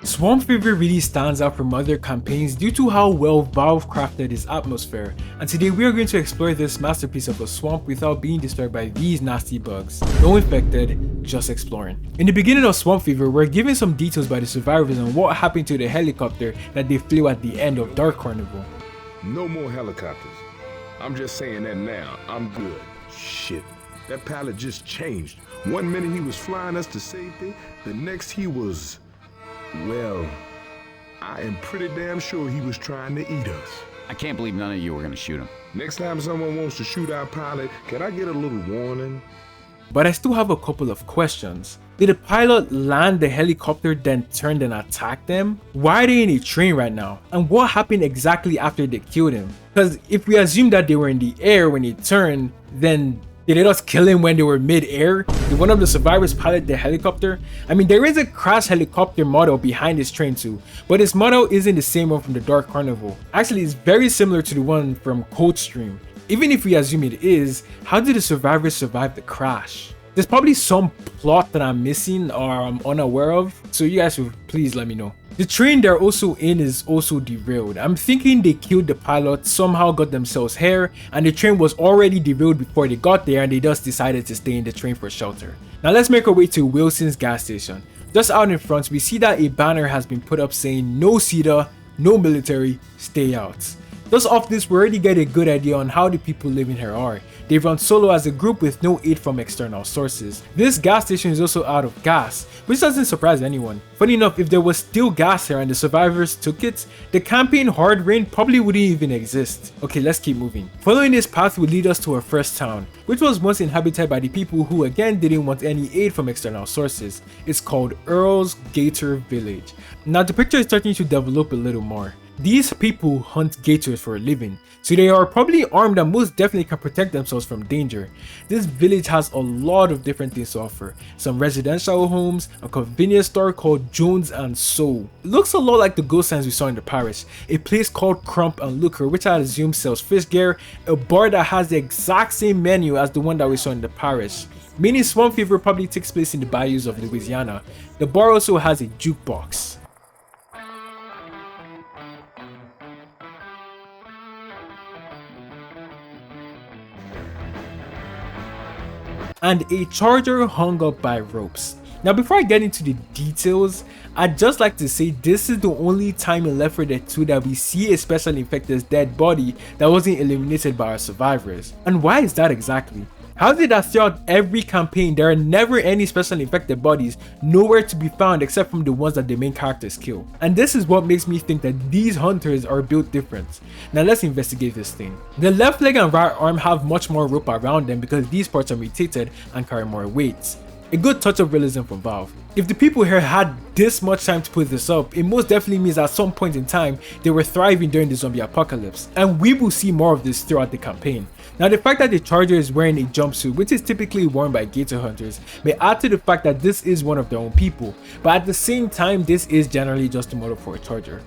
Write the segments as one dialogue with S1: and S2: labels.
S1: Swamp Fever really stands out from other campaigns due to how well Valve crafted its atmosphere, and today we are going to explore this masterpiece of a swamp without being disturbed by these nasty bugs. No infected, just exploring. In the beginning of Swamp Fever, we're given some details by the survivors on what happened to the helicopter that they flew at the end of Dark Carnival.
S2: No more helicopters. I'm just saying that now. I'm good. Shit. That pilot just changed. One minute he was flying us to safety, the next he was... well, I am pretty damn sure he was trying to eat us.
S3: I can't believe none of you were gonna shoot him.
S2: Next time someone wants to shoot our pilot, can I get a little warning?
S1: But I still have a couple of questions. Did the pilot land the helicopter then turn and attack them? Why are they in a train right now? And what happened exactly after they killed him? Because if we assume that they were in the air when he turned, then did they just kill him when they were mid-air? Did one of the survivors pilot the helicopter? I mean, there is a crash helicopter model behind this train too, but this model isn't the same one from the Dark Carnival. Actually, it's very similar to the one from Coldstream. Even if we assume it is, how did the survivors survive the crash? There's probably some plot that I'm missing or I'm unaware of, so you guys should please let me know. The train they're also in is also derailed. I'm thinking they killed the pilot, somehow got themselves here, and the train was already derailed before they got there and they just decided to stay in the train for shelter. Now let's make our way to Wilson's gas station. Just out in front, we see that a banner has been put up saying no CEDA, no military, stay out. Just off this, we already get a good idea on how the people living here are. They run solo as a group with no aid from external sources. This gas station is also out of gas, which doesn't surprise anyone. Funny enough, if there was still gas here and the survivors took it, the campaign Hard Rain probably wouldn't even exist. Okay, let's keep moving. Following this path will lead us to our first town, which was once inhabited by the people who again didn't want any aid from external sources. It's called Earl's Gator Village. Now the picture is starting to develop a little more. These people hunt gators for a living, so they are probably armed and most definitely can protect themselves from danger. This village has a lot of different things to offer. Some residential homes, a convenience store called Jones and Soul. It looks a lot like the ghost signs we saw in the parish. A place called Crump and Looker, which I assume sells fish gear. A bar that has the exact same menu as the one that we saw in the parish. Meaning Swamp Fever probably takes place in the bayous of Louisiana. The bar also has a jukebox. And a charger hung up by ropes. Now before I get into the details, I'd just like to say this is the only time in Left 4 Dead 2 that we see a special infected's dead body that wasn't eliminated by our survivors. And why is that exactly? How did that throughout every campaign there are never any special infected bodies nowhere to be found except from the ones that the main characters kill? And this is what makes me think that these hunters are built different. Now let's investigate this thing. The left leg and right arm have much more rope around them because these parts are mutated and carry more weight. A good touch of realism from Valve. If the people here had this much time to put this up, it most definitely means at some point in time they were thriving during the zombie apocalypse, and we will see more of this throughout the campaign. Now the fact that the charger is wearing a jumpsuit, which is typically worn by gator hunters, may add to the fact that this is one of their own people, but at the same time this is generally just a model for a charger.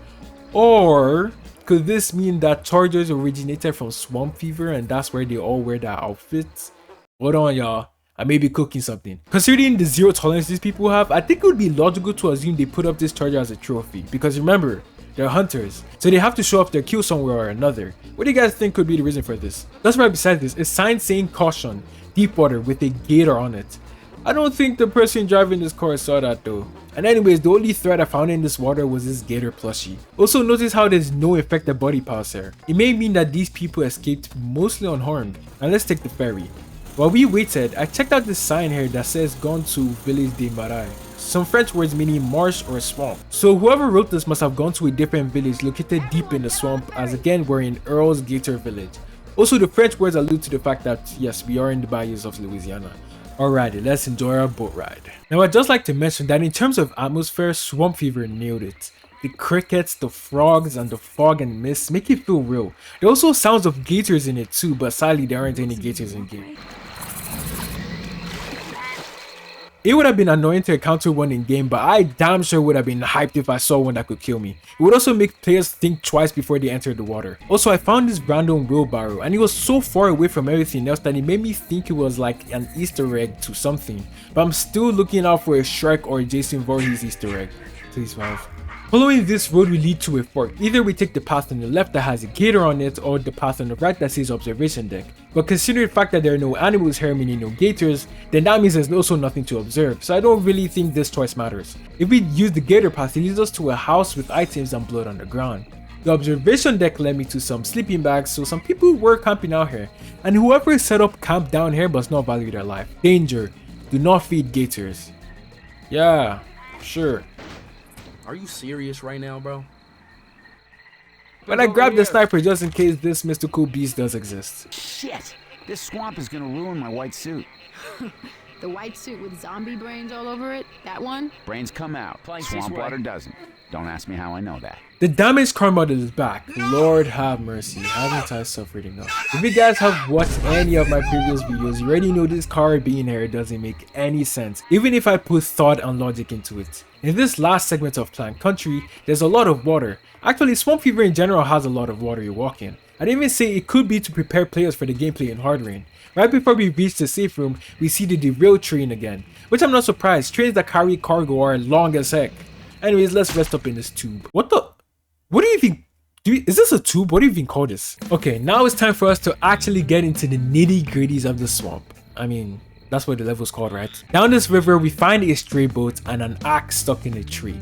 S1: Or could this mean that chargers originated from Swamp Fever and that's where they all wear their outfits? Hold on y'all, I may be cooking something. Considering the zero tolerance these people have, I think it would be logical to assume they put up this charger as a trophy, because remember, they're hunters, so they have to show off their kill somewhere or another. What do you guys think could be the reason for this? Just right beside this is sign saying caution, deep water with a gator on it. I don't think the person driving this car saw that though. And anyways, the only threat I found in this water was this gator plushie. Also notice how there's no infected body parts here. It may mean that these people escaped mostly unharmed. Now let's take the ferry. While we waited, I checked out this sign here that says gone to Village de Marais. Some French words meaning marsh or swamp. So whoever wrote this must have gone to a different village located deep in the swamp, as again we're in Earl's Gator Village. Also the French words allude to the fact that yes, we are in the bayous of Louisiana. Alrighty, let's enjoy our boat ride. Now I'd just like to mention that in terms of atmosphere, Swamp Fever nailed it. The crickets, the frogs, and the fog and mist make it feel real. There are also sounds of gators in it too, but sadly there aren't any gators in game. It would have been annoying to encounter one in game, but I damn sure would have been hyped if I saw one that could kill me. It would also make players think twice before they enter the water. Also, I found this random wheelbarrow and it was so far away from everything else that it made me think it was like an Easter egg to something. But I'm still looking out for a Shrek or Jason Voorhees Easter egg. please, Valve. Following this road will lead to a fork. Either we take the path on the left that has a gator on it, or the path on the right that says observation deck. But considering the fact that there are no animals here, meaning no gators, then that means there's also nothing to observe, so I don't really think this choice matters. If we use the gator path, it leads us to a house with items and blood on the ground. The observation deck led me to some sleeping bags, so some people were camping out here, and whoever set up camp down here must not value their life. Danger, do not feed gators. Yeah, sure.
S4: Are you serious right now, bro?
S1: But I grabbed the sniper just in case this mystical beast does exist.
S3: Shit! This swamp is gonna ruin my white suit.
S5: The white suit with zombie brains all over it? That one?
S3: Brains come out, swamp water doesn't. Don't ask me how I know that.
S1: The damaged car model is back. Lord have mercy, haven't I suffered enough? If you guys have watched any of my previous videos, you already know this car being here doesn't make any sense, even if I put thought and logic into it. In this last segment of Plant Country, there's a lot of water. Actually, Swamp Fever in general has a lot of water you walk in. I'd even say it could be to prepare players for the gameplay in Hard Rain. Right before we reach the safe room, we see the derailed train again, which I'm not surprised. Trains that carry cargo are long as heck. Anyways, let's rest up in this tube. What do you think? Is this a tube? What do you even call this? Okay, now it's time for us to actually get into the nitty-gritties of the swamp. I mean, that's what the level's called, right? Down this river, we find a stray boat and an axe stuck in a tree.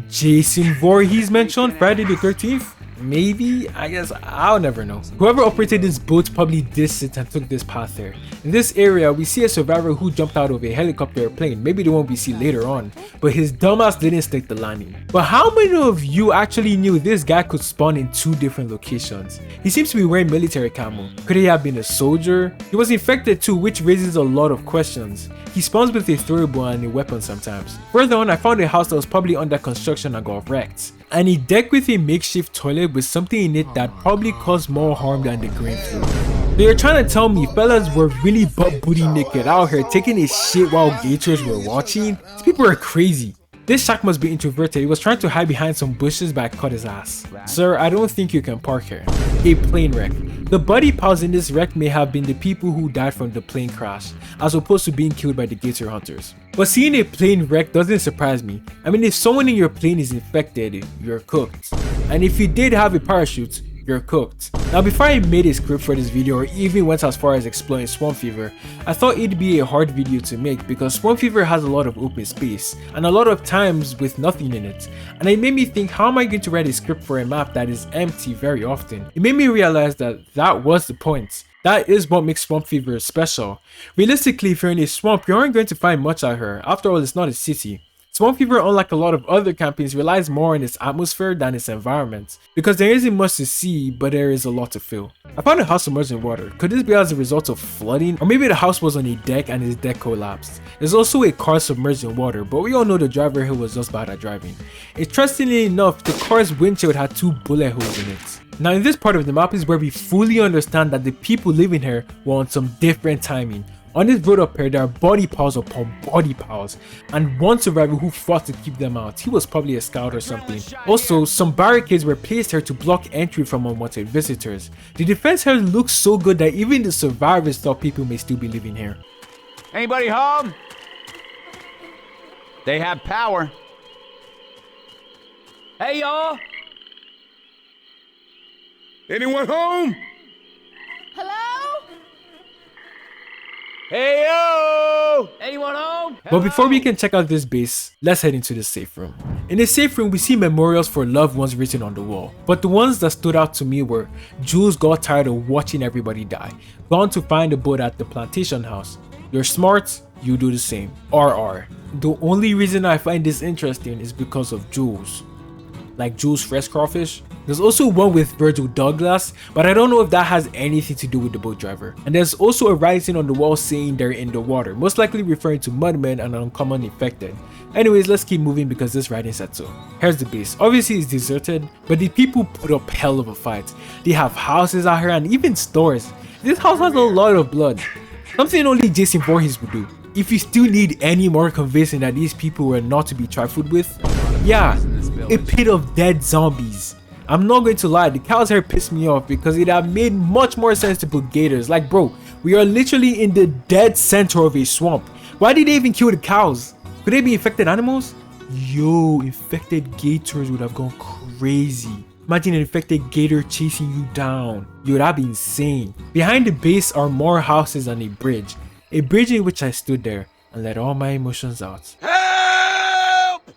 S1: Jason Voorhees mentioned Friday the 13th? Maybe? I guess I'll never know. Whoever operated this boat probably did sit and took this path there. In this area, we see a survivor who jumped out of a helicopter or plane, maybe the one we see later on, but his dumbass didn't stick the landing. But how many of you actually knew this guy could spawn in 2 different locations? He seems to be wearing military camo. Could he have been a soldier? He was infected too, which raises a lot of questions. He spawns with a throwable and a weapon sometimes. Further on, I found a house that was probably under construction and got wrecked, and a deck with a makeshift toilet with something in it that probably caused more harm than the grain flu. So you're trying to tell me fellas were really butt booty naked out here taking a shit while gators were watching? These people are crazy. This shack must be introverted. He was trying to hide behind some bushes, but I cut his ass. Sir, I don't think you can park here. A plane wreck. The body piles in this wreck may have been the people who died from the plane crash, as opposed to being killed by the gator hunters. But seeing a plane wreck doesn't surprise me. I mean, if someone in your plane is infected, you're cooked. And if you did have a parachute, you're cooked. Now, before I made a script for this video or even went as far as exploring Swamp Fever, I thought it'd be a hard video to make because Swamp Fever has a lot of open space and a lot of times with nothing in it. And it made me think, how am I going to write a script for a map that is empty very often? It made me realize that that was the point. That is what makes Swamp Fever special. Realistically, if you're in a swamp, you aren't going to find much out here. After all, it's not a city. Swamp Fever, unlike a lot of other campaigns, relies more on its atmosphere than its environment, because there isn't much to see, but there is a lot to feel. I found a house submerged in water. Could this be as a result of flooding? Or maybe the house was on a deck and his deck collapsed. There's also a car submerged in water, but we all know the driver here was just bad at driving. Interestingly enough, the car's windshield had 2 bullet holes in it. Now in this part of the map is where we fully understand that the people living here were on some different timing. On this road up here, there are body piles upon body piles, and one survivor who fought to keep them out. He was probably a scout or something. Also, some barricades were placed here to block entry from unwanted visitors. The defense here looks so good that even the survivors thought people may still be living here.
S3: Anybody home? They have power.
S4: Hey, y'all!
S2: Anyone home?
S5: Hello?
S4: Hey, yo! Anyone home?
S1: But before we can check out this base, let's head into the safe room. In the safe room, we see memorials for loved ones written on the wall. But the ones that stood out to me were: Jules got tired of watching everybody die, gone to find a boat at the Plantation house. You're smart, you do the same. RR. The only reason I find this interesting is because of Jules. Like Jules Fresh Crawfish. There's also one with Virgil Douglas, but I don't know if that has anything to do with the boat driver. And there's also a writing on the wall saying they're in the water, most likely referring to mudmen and uncommon infected. Anyways, let's keep moving because this writing said so. Here's the base. Obviously it's deserted, but the people put up hell of a fight. They have houses out here and even stores. This house has a lot of blood. Something only Jason Voorhees would do. If you still need any more convincing that these people were not to be trifled with, yeah, a pit of dead zombies. I'm not going to lie, the cows here pissed me off because it had made much more sense to put gators. Like bro, we are literally in the dead center of a swamp. Why did they even kill the cows? Could they be infected animals? Yo, infected gators would have gone crazy. Imagine an infected gator chasing you down. Yo, that'd be insane. Behind the base are more houses and a bridge. A bridge in which I stood there and let all my emotions out.
S2: Help!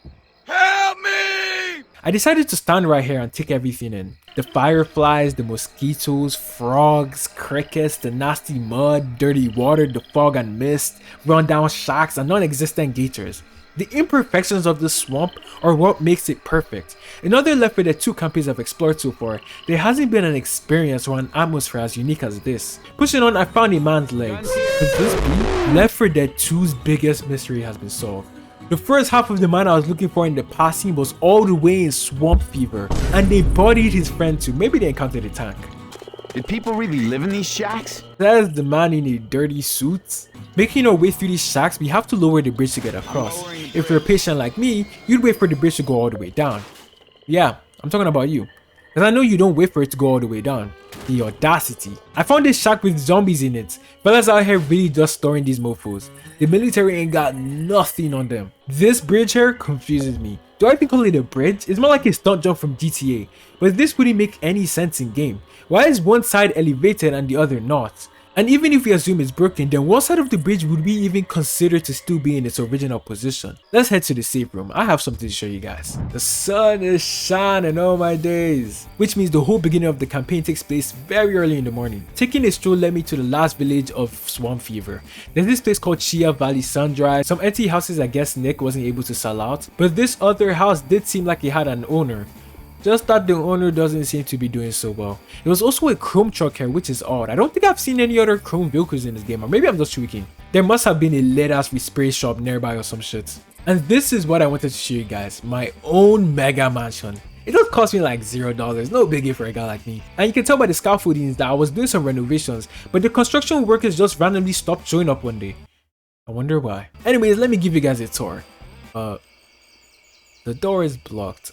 S2: Help me!
S1: I decided to stand right here and take everything in. The fireflies, the mosquitoes, frogs, crickets, the nasty mud, dirty water, the fog and mist, rundown shacks, and non-existent gators. The imperfections of the swamp are what makes it perfect. In other Left 4 Dead 2 campaigns I've explored so far, there hasn't been an experience or an atmosphere as unique as this. Pushing on, I found a man's legs. Could this be? Left 4 Dead 2's biggest mystery has been solved. The first half of the man I was looking for in the past scene was all the way in swamp fever, and they bodied his friend too. Maybe they encountered a tank.
S3: Did people really live in these shacks?
S1: Says the man in a dirty suit. Making our way through these shacks, we have to lower the bridge to get across. If you're patient like me, you'd wait for the bridge to go all the way down. Yeah, I'm talking about you. Because I know you don't wait for it to go all the way down. The audacity. I found this shack with zombies in it. Fellas out here really just storing these mofos. The military ain't got nothing on them. This bridge here confuses me. Do I even call it a bridge? It's more like a stunt jump from GTA. But this wouldn't make any sense in game. Why is one side elevated and the other not? And even if we assume it's broken, then what side of the bridge would we even consider to still be in its original position? Let's head to the safe room. I have something to show you guys. The sun is shining, oh my days. Which means the whole beginning of the campaign takes place very early in the morning. Taking a stroll led me to the last village of Swamp Fever. There's this place called Shia Valley Sundry. Some empty houses I guess Nick wasn't able to sell out. But this other house did seem like it had an owner. Just that the owner doesn't seem to be doing so well. There was also a chrome truck here, which is odd. I don't think I've seen any other chrome vehicles in this game, or maybe I'm just tweaking. There must have been a lit-ass respray shop nearby or some shit. And this is what I wanted to show you guys, my own mega mansion. It just cost me like $0, no biggie for a guy like me. And you can tell by the scaffoldings that I was doing some renovations, but the construction workers just randomly stopped showing up one day. I wonder why. Anyways, let me give you guys a tour. The door is blocked.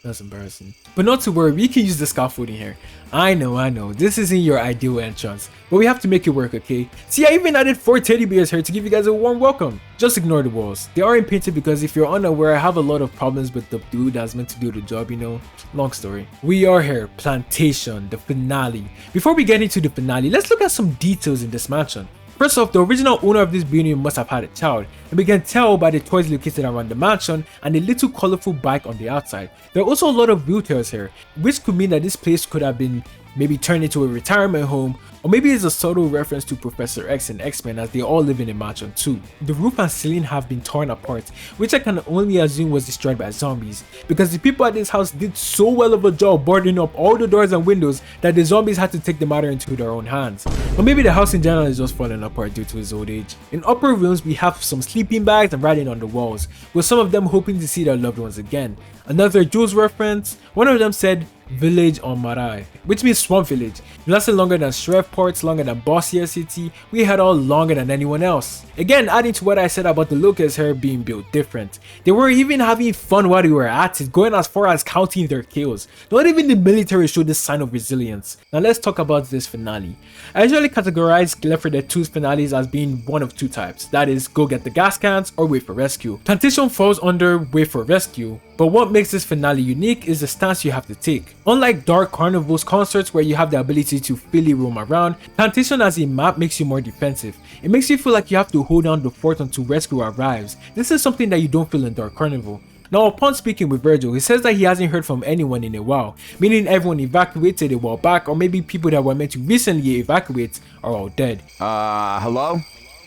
S1: That's embarrassing. But not to worry, we can use the scaffolding here. I know, this isn't your ideal entrance, but we have to make it work, okay? See, I even added 4 teddy bears here to give you guys a warm welcome. Just ignore the walls. They aren't painted because if you're unaware, I have a lot of problems with the dude that's meant to do the job, you know? Long story. We are here, Plantation, the finale. Before we get into the finale, let's look at some details in this mansion. First off, the original owner of this building must have had a child, and we can tell by the toys located around the mansion and a little colorful bike on the outside. There are also a lot of wheelchairs here, which could mean that this place could have been maybe turned into a retirement home, or maybe it's a subtle reference to Professor X and X-Men as they all live in a mansion too. The roof and ceiling have been torn apart, which I can only assume was destroyed by zombies, because the people at this house did so well of a job boarding up all the doors and windows that the zombies had to take the matter into their own hands. Or maybe the house in general is just falling apart due to its old age. In upper rooms, we have some sleeping bags and writing on the walls, with some of them hoping to see their loved ones again. Another Jules reference, one of them said, Village on Marai, which means swamp village. It lasted longer than Shreveport, longer than Bossier City. We had all longer than anyone else. Again, adding to what I said about the locals here being built different. They were even having fun while they were at it, going as far as counting their kills. Not even the military showed this sign of resilience. Now let's talk about this finale. I usually categorize Left 4 Dead 2's finales as being one of two types. That is, go get the gas cans or wait for rescue. Plantation falls under wait for rescue. But what makes this finale unique is the stance you have to take. Unlike Dark Carnival's concerts where you have the ability to freely roam around, Plantation as a map makes you more defensive. It makes you feel like you have to hold down the fort until rescue arrives. This is something that you don't feel in Dark Carnival. Now, upon speaking with Virgil, he says that he hasn't heard from anyone in a while, meaning everyone evacuated a while back, or maybe people that were meant to recently evacuate are all dead.
S3: Hello?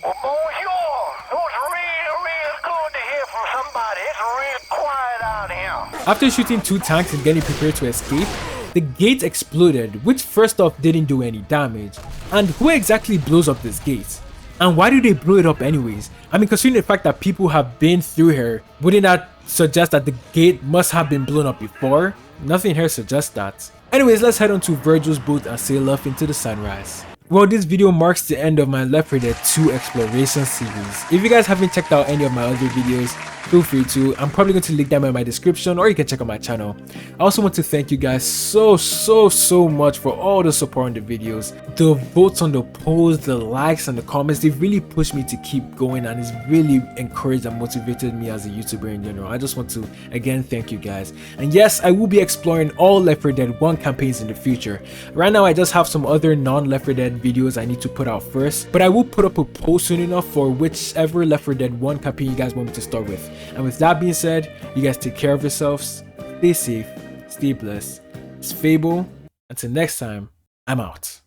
S6: Oh, sure. It was real good to hear from somebody. It's real quiet out here.
S1: After shooting 2 tanks and getting prepared to escape, the gate exploded, which first off didn't do any damage. And who exactly blows up this gate? And why do they blow it up anyways? I mean, considering the fact that people have been through here, wouldn't that suggest that the gate must have been blown up before? Nothing here suggests that. Anyways, let's head on to Virgil's boat and sail off into the sunrise. Well, this video marks the end of my Left 4 Dead 2 exploration series. If you guys haven't checked out any of my other videos, feel free to. I'm probably going to link them in my description, or you can check out my channel. I also want to thank you guys so much for all the support on the videos, the votes on the polls, the likes and the comments. They've really pushed me to keep going, and it's really encouraged and motivated me as a YouTuber in general. I just want to again thank you guys. And yes, I will be exploring all Left 4 Dead 1 campaigns in the future. Right now I just have some other non-Left 4 Dead videos I need to put out first, but I will put up a poll soon enough for whichever Left 4 Dead 1 campaign you guys want me to start with. And with that being said, you guys take care of yourselves, stay safe, stay blessed. It's Fable. Until next time, I'm out.